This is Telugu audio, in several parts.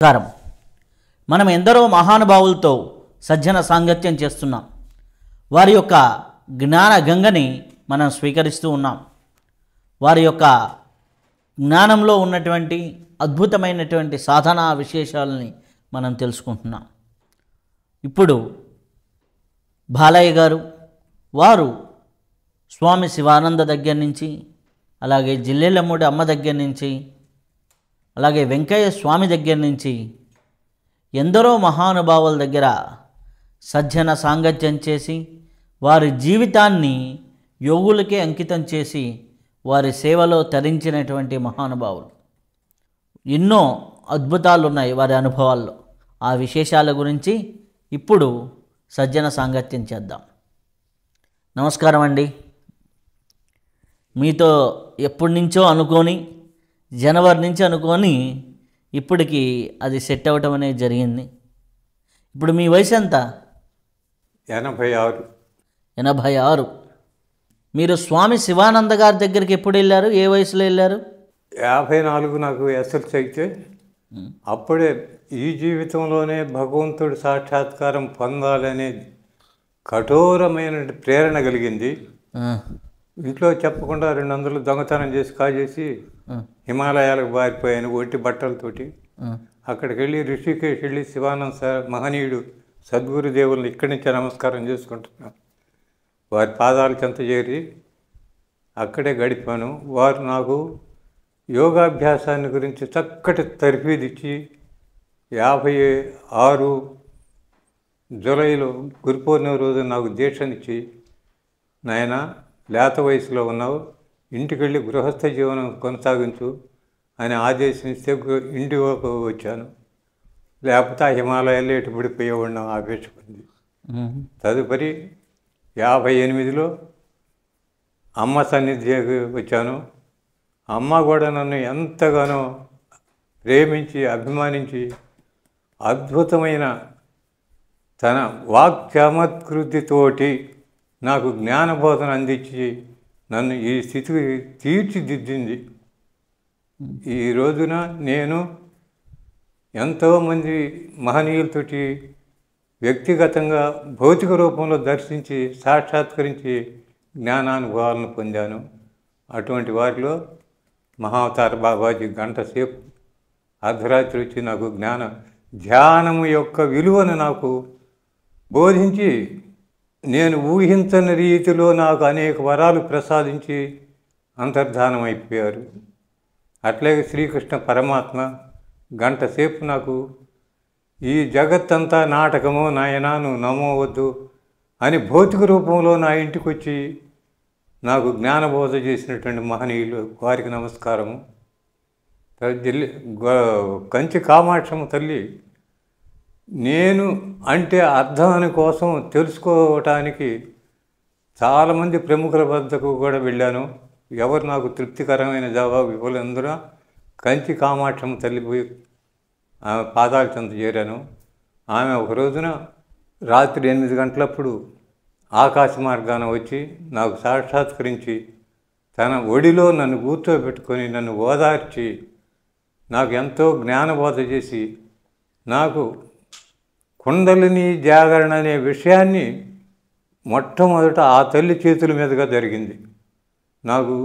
నమస్కారం. మనం ఎందరో మహానుభావులతో సజ్జన సాంగత్యం చేస్తున్నాం. వారి యొక్క జ్ఞాన గంగని మనం స్వీకరిస్తూ ఉన్నాం. వారి యొక్క జ్ఞానంలో ఉన్నటువంటి అద్భుతమైనటువంటి సాధనా విశేషాలని మనం తెలుసుకుంటున్నాం. ఇప్పుడు బాలయ్య గారు వారు స్వామి శివానంద దగ్గర నుంచి, అలాగే జిల్లెళ్ళమ్మడి అమ్మ దగ్గర నుంచి, అలాగే వెంకయ్య స్వామి దగ్గర నుంచి ఎందరో మహానుభావుల దగ్గర సజ్జన సాంగత్యం చేసి వారి జీవితాన్ని యోగులకే అంకితం చేసి వారి సేవలో తరించినటువంటి మహానుభావులు. ఎన్నో అద్భుతాలు ఉన్నాయి వారి అనుభవాల్లో. ఆ విశేషాల గురించి ఇప్పుడు సజ్జన సాంగత్యం చేద్దాం. నమస్కారం అండి. మీతో ఎప్పటి నుంచో అనుకొని, జనవరి నుంచి అనుకొని ఇప్పటికి అది సెట్ అవ్వటం అనేది జరిగింది. ఇప్పుడు మీ వయసు ఎంత? 86. 86. మీరు స్వామి శివానంద గారి దగ్గరికి ఎప్పుడు వెళ్ళారు? ఏ వయసులో వెళ్ళారు? 54 నాకు ఎస్ఎల్సి అయితే అప్పుడే ఈ జీవితంలోనే భగవంతుడి సాక్షాత్కారం పొందాలనే కఠోరమైన ప్రేరణ కలిగింది. ఇంట్లో చెప్పకుండా 200 దొంగతనం చేసి కాజేసి హిమాలయాలకు పారిపోయాను ఒట్టి బట్టలతోటి. అక్కడికి వెళ్ళి రిషికేశ్ వెళ్ళి శివానంద మహనీయుడు సద్గురుదేవుల్ని ఇక్కడి నుంచే నమస్కారం చేసుకుంటున్నాను. వారి పాదాల చెంత చేరి అక్కడే గడిపాను. వారు నాకు యోగాభ్యాసాన్ని గురించి చక్కటి తర్ఫీదిచ్చి 56 జూలైలో గురు పౌర్ణమి రోజు నాకు దీక్షనిచ్చి, నాయన లేత వయసులో ఉన్నావు, ఇంటికి వెళ్ళి గృహస్థ జీవనం కొనసాగించు అని ఆదేశిస్తే ఇంటికి వచ్చాను. లేకపోతే ఆ హిమాలయాల్లో ఎటు పడిపోయేవాడిని ఆపేసుకుంది. తదుపరి 58లో అమ్మ సన్నిధికి వచ్చాను. అమ్మ కూడా నన్ను ఎంతగానో ప్రేమించి అభిమానించి అద్భుతమైన తన వాక్చమత్కృతితోటి నాకు జ్ఞానబోధన అందించి నన్ను ఈ స్థితికి తీర్చిదిద్దింది. ఈ రోజున నేను ఎంతోమంది మహనీయులతోటి వ్యక్తిగతంగా భౌతిక రూపంలో దర్శించి సాక్షాత్కరించి జ్ఞానానుభవాలను పొందాను. అటువంటి వారిలో మహావతార బాబాజీ గంట సేపు అర్ధరాత్రి వచ్చి నాకు ధ్యానము యొక్క విలువను నాకు బోధించి, నేను ఊహించని రీతిలో నాకు అనేక వరాలు ప్రసాదించి అంతర్ధానం అయిపోయారు. అట్లాగే శ్రీకృష్ణ పరమాత్మ గంట సేపు నాకు ఈ జగత్తంతా నాటకము నాయనా నువ్వు నమ్మవద్దు అని భౌతిక రూపంలో నా ఇంటికి వచ్చి నాకు జ్ఞానబోధ చేసినటువంటి మహనీయులు, వారికి నమస్కారము. కంచి కామాక్షమ్మ తల్లి నేను అంటే అర్థాని కోసం తెలుసుకోవటానికి చాలామంది ప్రముఖుల వద్దకు కూడా వెళ్ళాను. ఎవరు నాకు తృప్తికరమైన జవాబు ఇవ్వలేందున కంచి కామాక్షమ్మ తల్లి పోయి ఆమె పాదాల చెంత చేరాను. ఆమె ఒక రోజున రాత్రి 8 గంటలప్పుడు ఆకాశ మార్గాన వచ్చి నాకు సాక్షాత్కరించి తన ఒడిలో నన్ను కూర్చోబెట్టుకొని నన్ను ఓదార్చి నాకు ఎంతో జ్ఞానబోధ చేసి, నాకు కుండలిని జాగరణ అనే విషయాన్ని మొట్టమొదట ఆ తల్లి చేతుల మీదుగా జరిగింది. నాకు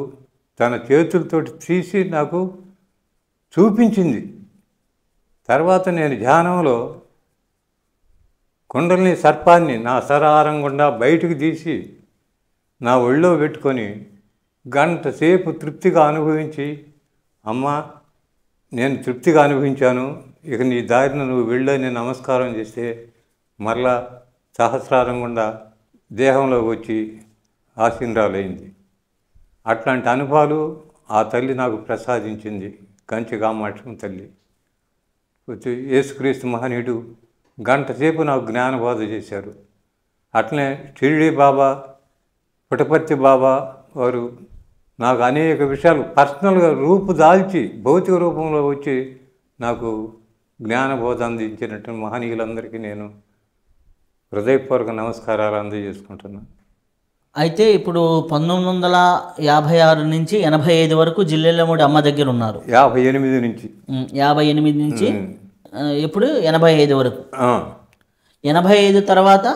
తన చేతులతోటి తీసి నాకు చూపించింది. తర్వాత నేను ధ్యానంలో కుండలిని సర్పాన్ని నా సరహారం గుండా బయటకు తీసి నా ఒళ్ళో పెట్టుకొని గంట సేపు తృప్తిగా అనుభవించి, అమ్మా నేను తృప్తిగా అనుభవించాను, ఇక నీ దారిన నువ్వు వెళ్ళని నమస్కారం చేస్తే మరలా సహస్రారం గుండా దేహంలోకి వచ్చి ఆశీర్వాదమైంది. అట్లాంటి అనుభవాలు ఆ తల్లి నాకు ప్రసాదించింది. కంచి కామాక్షమ్మ తల్లి వచ్చి యేసుక్రీస్తు మహనీయుడు గంట సేపు నాకు జ్ఞానబోధ చేశారు. అట్లనే షిరిడి బాబా, పుట్టపర్తి బాబా వారు నాకు అనేక విషయాలు పర్సనల్గా రూపుదాల్చి భౌతిక రూపంలో వచ్చి నాకు జ్ఞానబోధ అందించినట్టు మహనీయులందరికీ నేను హృదయపూర్వక నమస్కారాలు అందజేసుకుంటున్నాను. అయితే ఇప్పుడు 1956 నుంచి 85 వరకు జిల్లెళ్ళమ్మడి అమ్మ దగ్గర ఉన్నారు. 58 నుంచి 58 నుంచి ఎప్పుడు 85 వరకు. ఆ, 85 తర్వాత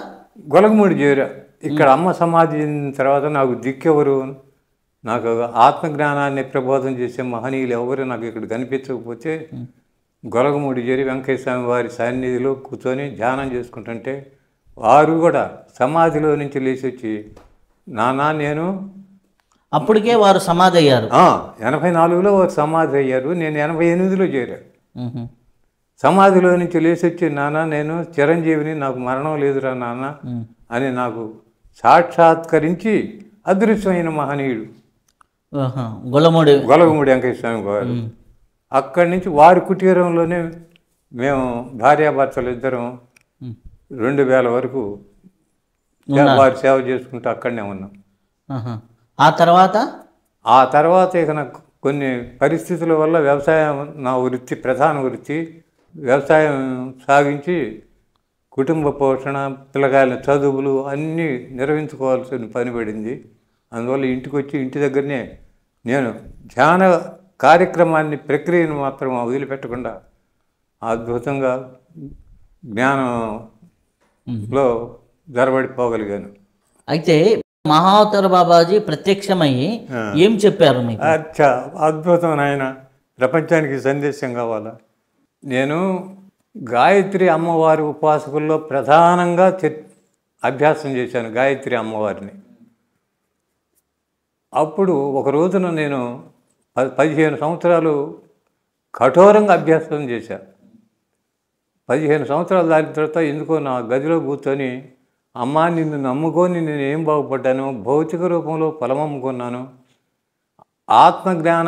గొలగమూడి చేరా. ఇక్కడ అమ్మ సమాధి చెందిన తర్వాత నాకు దిక్కెవరు, నాకు ఆత్మజ్ఞానాన్ని ప్రబోధం చేసే మహనీయులు ఎవరు నాకు ఇక్కడ కనిపించకపోతే గొలగమూడి చేరి వెంకయ్య స్వామి వారి సన్నిధిలో కూర్చొని ధ్యానం చేసుకుంటుంటే వారు కూడా సమాధిలో నుంచి లేచి వచ్చి, నాన్న నేను అప్పటికే వారు సమాధి అయ్యారు. 84లో వారు సమాధి అయ్యారు, నేను 88లో చేరాను. మ్మ్. సమాధిలో నుంచి లేచి వచ్చి, నాన్న నేను చిరంజీవిని, నాకు మరణం లేదురా నాన్న అని నాకు సాక్షాత్కరించి అదృశ్యమైన మహనీయుడు ఆహా. గొల్లమూడి గొలగమూడి వెంకయ్య స్వామి గారు. అక్కడి నుంచి వారి కుటీరంలోనే మేము భార్యాభర్తలు ఇద్దరం 2000 వరకు వారి సేవ చేసుకుంటూ అక్కడనే ఉన్నాం. ఆహా. ఆ తర్వాత ఇక నాకు కొన్ని పరిస్థితుల వల్ల వ్యవసాయం నా వృత్తి, ప్రధాన వృత్తి వ్యవసాయం సాగించి కుటుంబ పోషణ, పిల్లకాయల చదువులు అన్నీ నిర్వహించుకోవాల్సిన పని పడింది. అందువల్ల ఇంటికి వచ్చి ఇంటి దగ్గరనే నేను ధ్యాన కార్యక్రమాన్ని, ప్రక్రియను మాత్రం వదిలిపెట్టకుండా అద్భుతంగా జ్ఞానంలో జరబడిపోగలిగాను. అయితే మహావతార బాబాజీ ప్రత్యక్షమయ్యి ఏం చెప్పారు మీకు? అచ్చా, అద్భుతం నాయన, ప్రపంచానికి సందేశం కావాలా. నేను గాయత్రి అమ్మవారి ఉపాసకుల్లో ప్రధానంగా అభ్యాసం చేశాను గాయత్రి అమ్మవారిని. అప్పుడు ఒక రోజున నేను 15 సంవత్సరాలు కఠోరంగా అభ్యాసం చేశాను. 15 సంవత్సరాలు దాని తర్వాత ఎందుకో నా గదిలో కూర్చొని, అమ్మా నిన్ను నమ్ముకొని నేను ఏం బాగుపడ్డాను, భౌతిక రూపంలో పొలమమ్ముకున్నాను, ఆత్మజ్ఞాన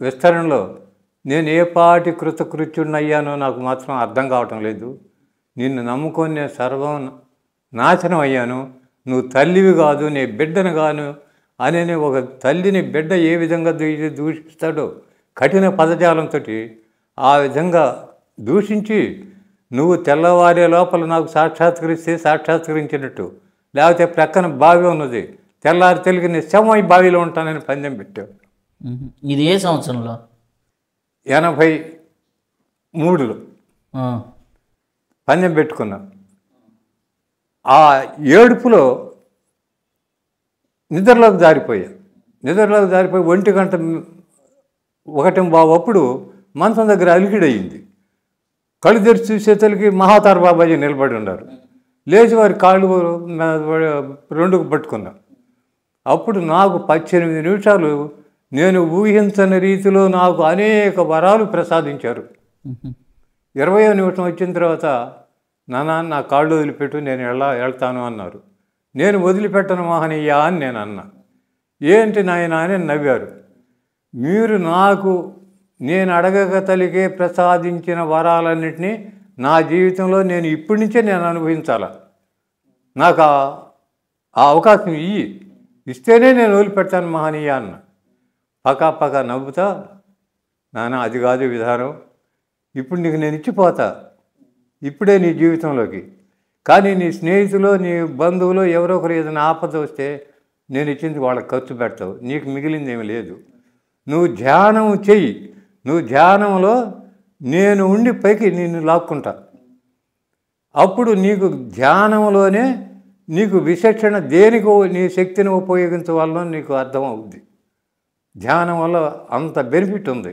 విస్తరణలో నేను ఏ పాటి కృతకృత్యుడినయ్యానో నాకు మాత్రం అర్థం కావటం లేదు. నిన్ను నమ్ముకొని నేను సర్వం నాశనం అయ్యాను, నువ్వు తల్లివి కాదు, నీ బిడ్డను కాను అనే ఒక తల్లిని బిడ్డ ఏ విధంగా దూషిస్తాడో కఠిన పదజాలంతో ఆ విధంగా దూషించి, నువ్వు తెల్లవారే లోపల నాకు సాక్షాత్కరిస్తే సాక్షాత్కరించినట్టు, లేకపోతే ప్రక్కన బావి ఉన్నది, తెల్లారి తెలిగి నీ శవం ఈ బావిలో ఉంటానని పందెం పెట్టావు. ఇది ఏ సంవత్సరంలో? 83లో పందెం పెట్టుకున్నా. ఆ ఏడుపులో నిద్రలోకి జారిపోయి 1 గంట 1:15 అప్పుడు మంచం దగ్గర అలికిడయింది. కళ్ళు తెరిచి చూసేతలకి మహావతార బాబాజీ నిలబడి ఉన్నారు. లేచి వారి కాళ్ళు 2 పట్టుకున్నా. అప్పుడు నాకు 18 నిమిషాలు నేను ఊహించని రీతిలో నాకు అనేక వరాలు ప్రసాదించారు. 20వ నిమిషం వచ్చిన తర్వాత, నాన్న నా కాళ్ళు వదిలిపెట్టు, నేను వెళ్తాను అన్నారు. నేను వదిలిపెట్టను మహనీయ అని నేను అన్నా. ఏంటి నాయన అని నవ్వారు. మీరు నాకు నేను అడగక తలిగే ప్రసాదించిన వరాలన్నింటినీ నా జీవితంలో నేను ఇప్పటి నుంచే నేను అనుభవించాల, నాకు ఆ అవకాశం ఇస్తేనే నేను వదిలిపెడతాను మహనీయ అన్న. పకా నవ్వుతా, నాన్న అది కాదు విధానం, ఇప్పుడు నీకు నేను ఇచ్చిపోతా ఇప్పుడే నీ జీవితంలోకి, కానీ నీ స్నేహితులు, నీ బంధువులు ఎవరో ఒకరు ఏదైనా ఆపద వస్తే నేను ఇచ్చింది వాళ్ళకి ఖర్చు పెడతావు, నీకు మిగిలింది ఏమి లేదు. నువ్వు ధ్యానం చెయ్యి, నువ్వు ధ్యానంలో నేను ఉండి పైకి నిన్ను లాక్కుంటా. అప్పుడు నీకు ధ్యానంలోనే నీకు విచక్షణ దేనికి నీ శక్తిని ఉపయోగించవాలనో నీకు అర్థమవుద్ది. ధ్యానం వల్ల అంత బెనిఫిట్ ఉంది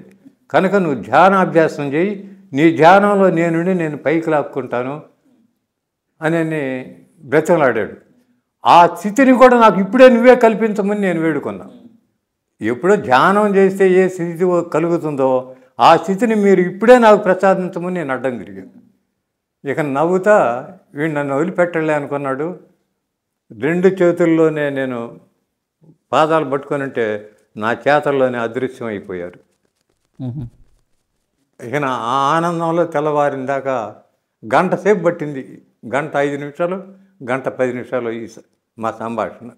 కనుక నువ్వు ధ్యానాభ్యాసం చేయి, నీ ధ్యానంలో నేను పైకి లాక్కుంటాను అని బ్రతలాడాడు. ఆ స్థితిని కూడా నాకు ఇప్పుడే నువ్వే కల్పించమని నేను వేడుకున్నా. ఎప్పుడో ధ్యానం చేస్తే ఏ స్థితి కలుగుతుందో ఆ స్థితిని మీరు ఇప్పుడే నాకు ప్రసాదించమని నేను అడ్డం తిరిగాను. ఇక నవ్వుతా, వీడు నన్ను వదిలిపెట్టలే అనుకున్నాడు. 2 చేతుల్లోనే నేను పాదాలు పట్టుకొని ఉంటే నా చేతల్లోనే అదృశ్యం అయిపోయారు. ఇక నా ఆనందంలో తెల్లవారిన దాకా గంట సేపు పట్టింది. 1:05, 1:10 మా సంభాషణ.